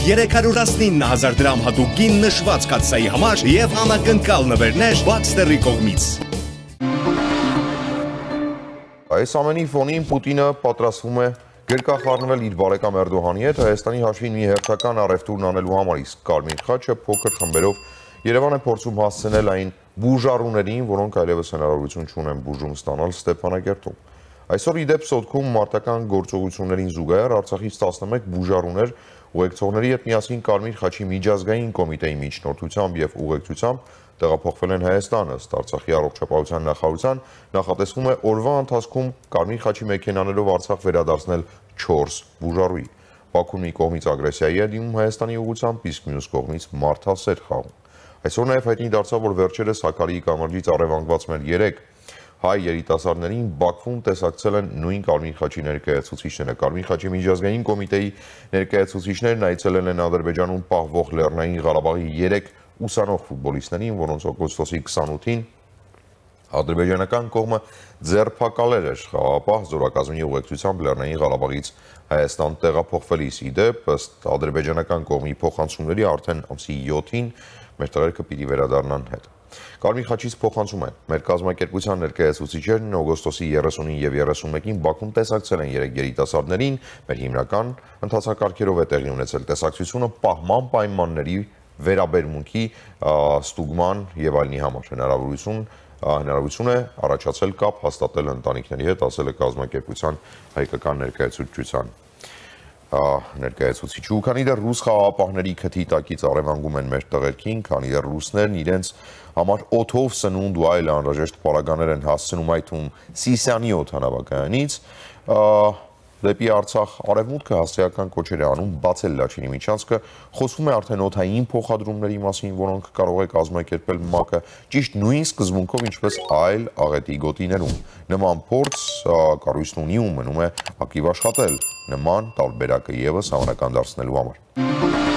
319,000 դրամ հատուկ գին նշված կաթսայի համար եւ անակնկալ նվերներ Baxter-ի կողմից։ Այս ամենի ֆոնին Պուտինը պատրաստվում է գրկախառնվել իր բարեկամ Էրդողանի հետ Հայաստանի հաշվին մի հերթական առևտուրն անելու համար, իսկ Կարմիր խաչը փոքր խմբերով Երևան է փորձում հասցնել այն բուժառուներին, որոնք այլևս հնարավորություն չունեն բուժում ստանալ Ստեփանակերտում։ Այսօր ի դեպ Սոտքում մարտական գործողություններին զուգահեռ Արցախից 11 բուժառուներ ուղեկցողների հետ միասին Կարմիր խաչի միջազգային կոմիտեի միջնորդությամբ եւ ուղեկցությամբ տեղափոխվել են Հայաստան, ըստ Արցախի առողջապահության նախարարության նախատեսվում է օրվա ընթացքում Կարմիր խաչի մեքենաներով Արցախ վերադարձնել 4 բուժառուի։ Բաքուն մի կողմից ագրեսիայի է դիմում Հայաստանի ուղղությամբ, իսկ մյուս կողմից մարդասեր խաղում։ Այսօր նաև հայտնի դարձավ, որ վերջերս Հակարիի կամրջից առևանգված մեր 3 հայ երիտասարդներին Բաքվում տեսակցել են նույն Կարմիր խաչի ներկայացուցիչները։ Կարմիր խաչի միջազգային կոմիտեի ներկայացուցիչներն այցելել են Ադրբեջանում պահվող Լեռնային Ղարաբաղի 3 ուսանող ֆուտբոլիստներին, որոնց օգոստոսի 28-ին ադրբեջանական կողմը ձերբակալել էր խաղաղապահ զորակազմի ուղեկցությամբ Լեռնային Ղարաբաղից Հայաստան տեղափոխվելիս։ Ի դեպ, ըստ ադրբեջանական կողմի փոխանցումների արդեն ամսի 7-ին մեր տղերքը պիտի վերադառնան հետ։ Կարմիր խաչից փոխանցում են։ Մեր կազմակերպության ներկայացուցիչներն օգոստոսի 30-ին եւ 31-ին Բաքվում տեսակցել են 3 երիտասարդներին, մեր հիմնական ընթացակարգերով է տեղի ունեցել տեսակցությունը պահման պայմանների վերաբերմունքի ստուգման եւ այլնի համար հնարավորություն է առաջացել կապ հաստատել ընտանիքների հետ, ասել է կազմակերպության հայկական ներկայացուցչության ներկայացուցիչը։ Քանի դեռ ռուս խաղաղապահների քթի տակից առևանգում են մեր տղերքին, քանի դեռ ռուսներն իրենց համար օդով սնունդ ու այլ անհրաժեշտ պարագաներ են հասցնում այդ ում Սիսիանի օդանավակայանից, դեպի Արցախ արևմուտքը հասարակական կոչեր է անում բացել Լաչինի միջանցքը, խոսվում է արդեն օդային փոխադրումների մասին, որոնք կարող է կազմակերպել ՄԱԿ-ը ճիշտ նույն սկզբունքով, ինչպես այլ աղետի գոտիներում։ Նման փորձ կառույցն ունի ու մնում է ակտիվ աշխատել նման տարբերակը ևս հավանական դարձնելու համար։